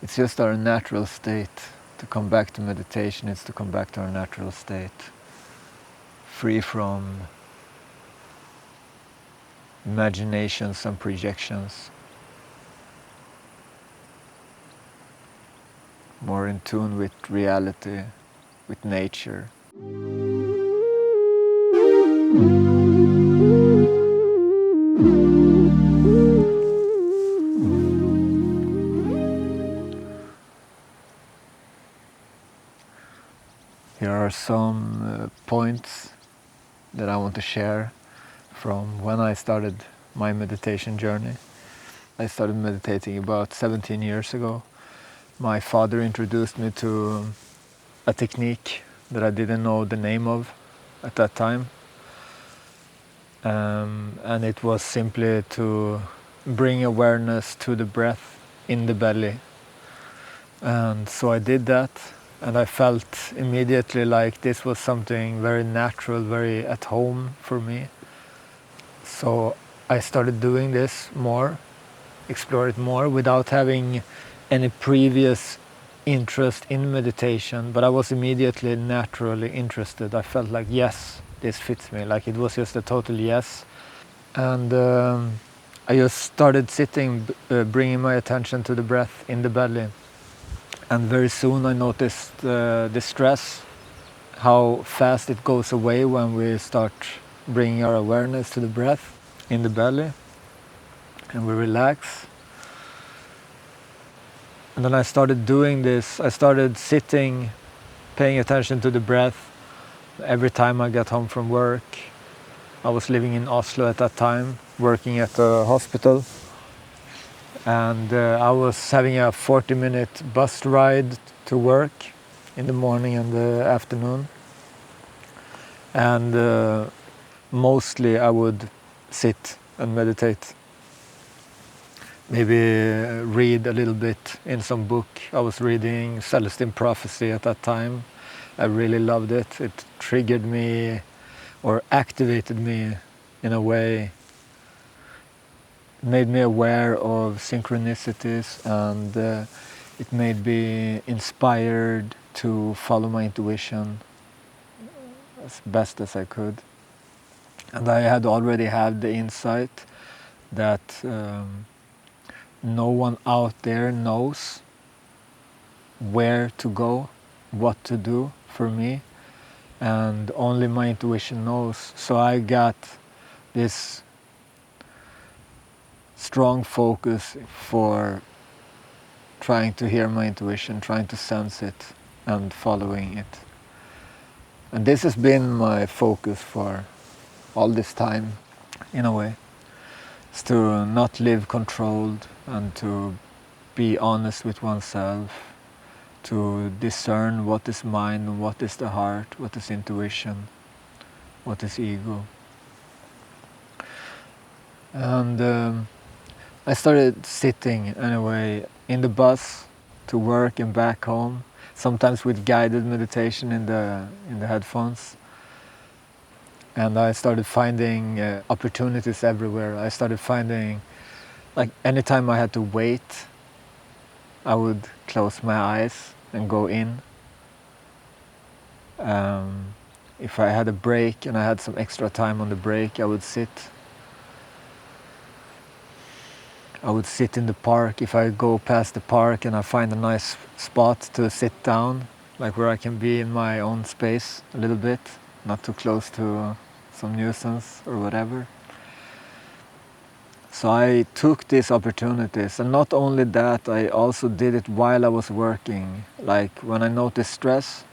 It's just our natural state. To come back to meditation, it's to come back to our natural state, free from imaginations and projections, more in tune with reality, with nature. Here are some points that I want to share from when I started my meditation journey. I started meditating about 17 years ago. My father introduced me to a technique that I didn't know the name of at that time. And it was simply to bring awareness to the breath in the belly. And so I did that, and I felt immediately like this was something very natural, very at home for me. So I started doing this more, explore it more, without having any previous interest in meditation, but I was immediately naturally interested. I felt like, yes, this fits me, like it was just a total yes. And I just started sitting, bringing my attention to the breath in the belly. And very soon I noticed the stress, how fast it goes away when we start bringing our awareness to the breath in the belly and we relax. And then I started doing this. I started sitting, paying attention to the breath every time I got home from work. I was living in Oslo at that time, working at a hospital. And I was having a 40-minute bus ride to work in the morning and the afternoon. And mostly I would sit and meditate. Maybe read a little bit in some book. I was reading Celestine Prophecy at that time. I really loved it. It triggered me or activated me in a way. Made me aware of synchronicities, and it made me inspired to follow my intuition as best as I could. And I had already had the insight that no one out there knows where to go, what to do for me, and only my intuition knows. So I got this strong focus for trying to hear my intuition, trying to sense it and following it. And this has been my focus for all this time, in a way. It's to not live controlled and to be honest with oneself, to discern what is mind and what is the heart, what is intuition, what is ego. And I started sitting anyway in the bus to work and back home, sometimes with guided meditation in the headphones. And I started finding opportunities everywhere. I started finding, like, anytime I had to wait, I would close my eyes and go in. If I had a break and I had some extra time on the break, I would sit. I would sit in the park. If I go past the park and I find a nice spot to sit down, like where I can be in my own space a little bit, not too close to some nuisance or whatever. So I took these opportunities, and not only that, I also did it while I was working. Like when I noticed stress,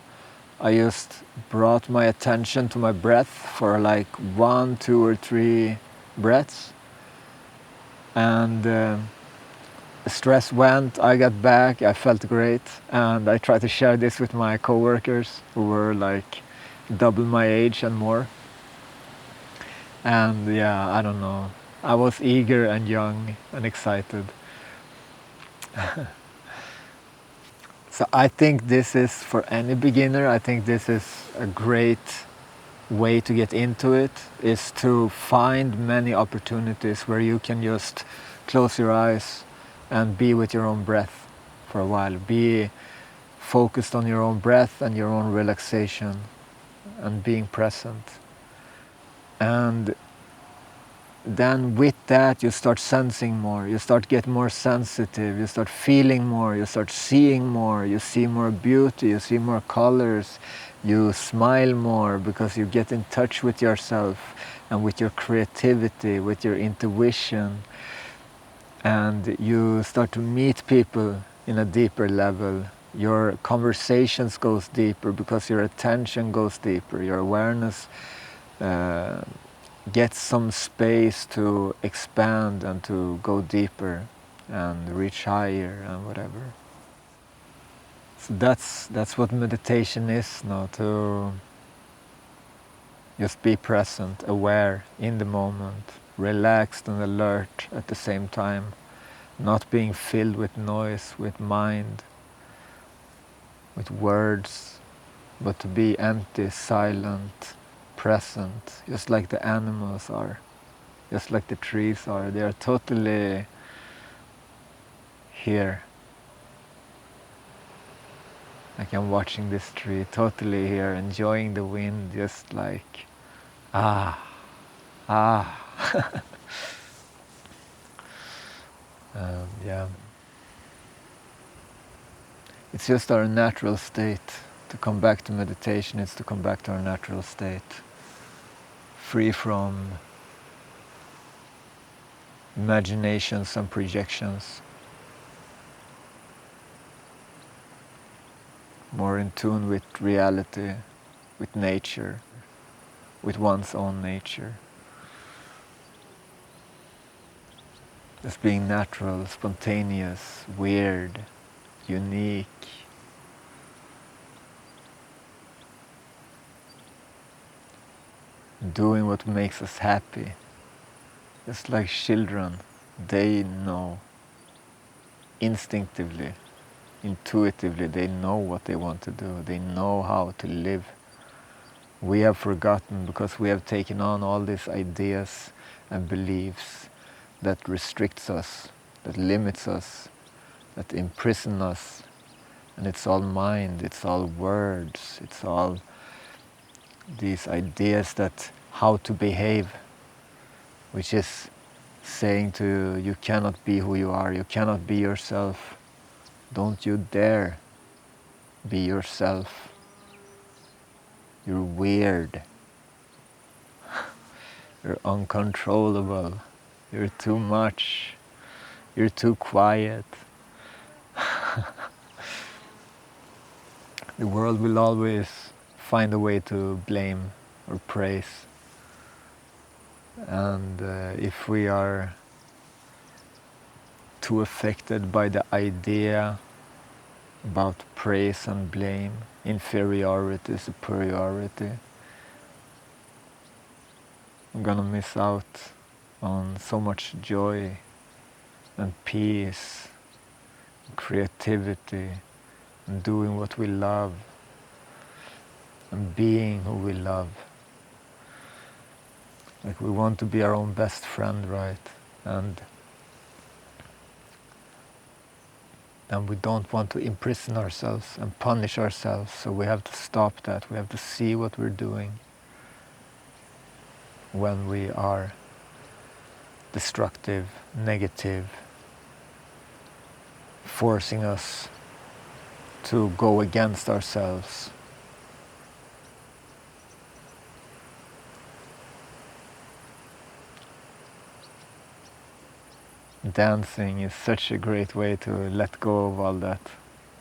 I just brought my attention to my breath for like 1, 2, or 3 breaths. And the stress went, I got back, I felt great. And I tried to share this with my coworkers who were like double my age and more. And yeah, I don't know. I was eager and young and excited. So I think this is, for any beginner, I think this is a great way to get into it, is to find many opportunities where you can just close your eyes and be with your own breath for a while. Be focused on your own breath and your own relaxation and being present. And then with that you start sensing more, you start getting more sensitive, you start feeling more, you start seeing more, you see more beauty, you see more colors, you smile more because you get in touch with yourself and with your creativity, with your intuition, and you start to meet people in a deeper level. Your conversations goes deeper because your attention goes deeper, your awareness get some space to expand and to go deeper and reach higher and whatever. So that's what meditation is now, to just be present, aware in the moment, relaxed and alert at the same time, not being filled with noise, with mind, with words, but to be empty, silent, present, just like the animals are. Just like the trees are, they are totally here. Like I'm watching this tree, totally here, enjoying the wind, just like, ah. Yeah. It's just our natural state. To come back to meditation, it's to come back to our natural state. Free from imaginations and projections, more in tune with reality, with nature, with one's own nature. Just being natural, spontaneous, weird, unique. Doing what makes us happy. Just like children, they know instinctively, intuitively, they know what they want to do. They know how to live. We have forgotten because we have taken on all these ideas and beliefs that restricts us, that limits us, that imprison us. And it's all mind, it's all words, it's all these ideas that how to behave, which is saying to you, you cannot be who you are, you cannot be yourself. Don't you dare be yourself. You're weird. You're uncontrollable. You're too much. You're too quiet. The world will always find a way to blame or praise. And if we are too affected by the idea about praise and blame, inferiority, superiority, I'm gonna miss out on so much joy and peace, and creativity, and doing what we love, and being who we love. Like we want to be our own best friend, right? And we don't want to imprison ourselves and punish ourselves, so we have to stop that. We have to see what we're doing when we are destructive, negative, forcing us to go against ourselves. Dancing is such a great way to let go of all that.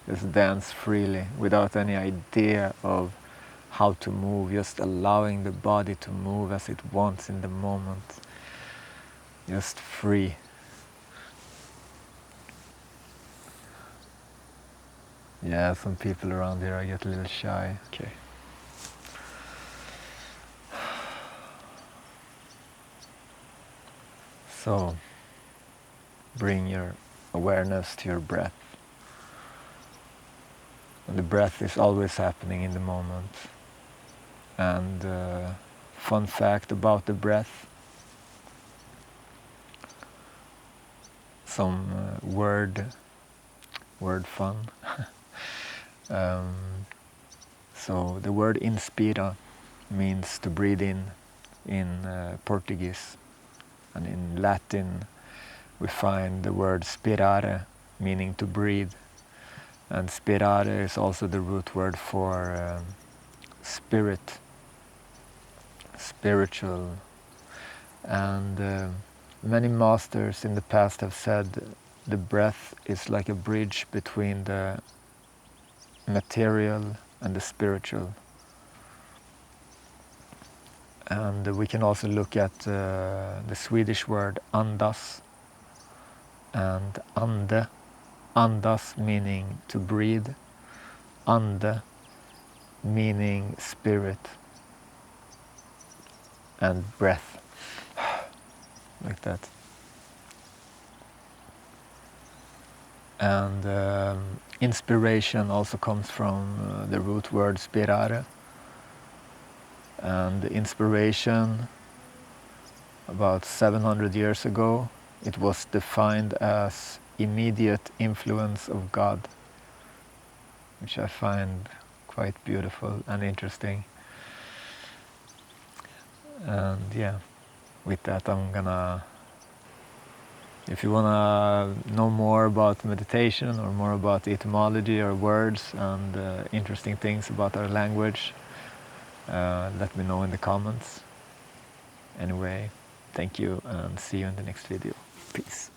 Just dance freely without any idea of how to move, just allowing the body to move as it wants in the moment. Just free. Yeah, some people around here, I get a little shy. Okay. So, bring your awareness to your breath. And the breath is always happening in the moment. And fun fact about the breath, some word word fun. So the word inspira means to breathe in Portuguese, and in Latin we find the word spirare, meaning to breathe, and spirare is also the root word for spirit, spiritual. And many masters in the past have said the breath is like a bridge between the material and the spiritual. And we can also look at the Swedish word andas and ande. Andas meaning to breathe, ande meaning spirit, and breath, like that. And inspiration also comes from the root word spirare. And inspiration, about 700 years ago, it was defined as immediate influence of God, which I find quite beautiful and interesting. And yeah, with that I'm gonna, if you wanna know more about meditation or more about etymology or words and interesting things about our language, let me know in the comments. Anyway, thank you and see you in the next video. Peace.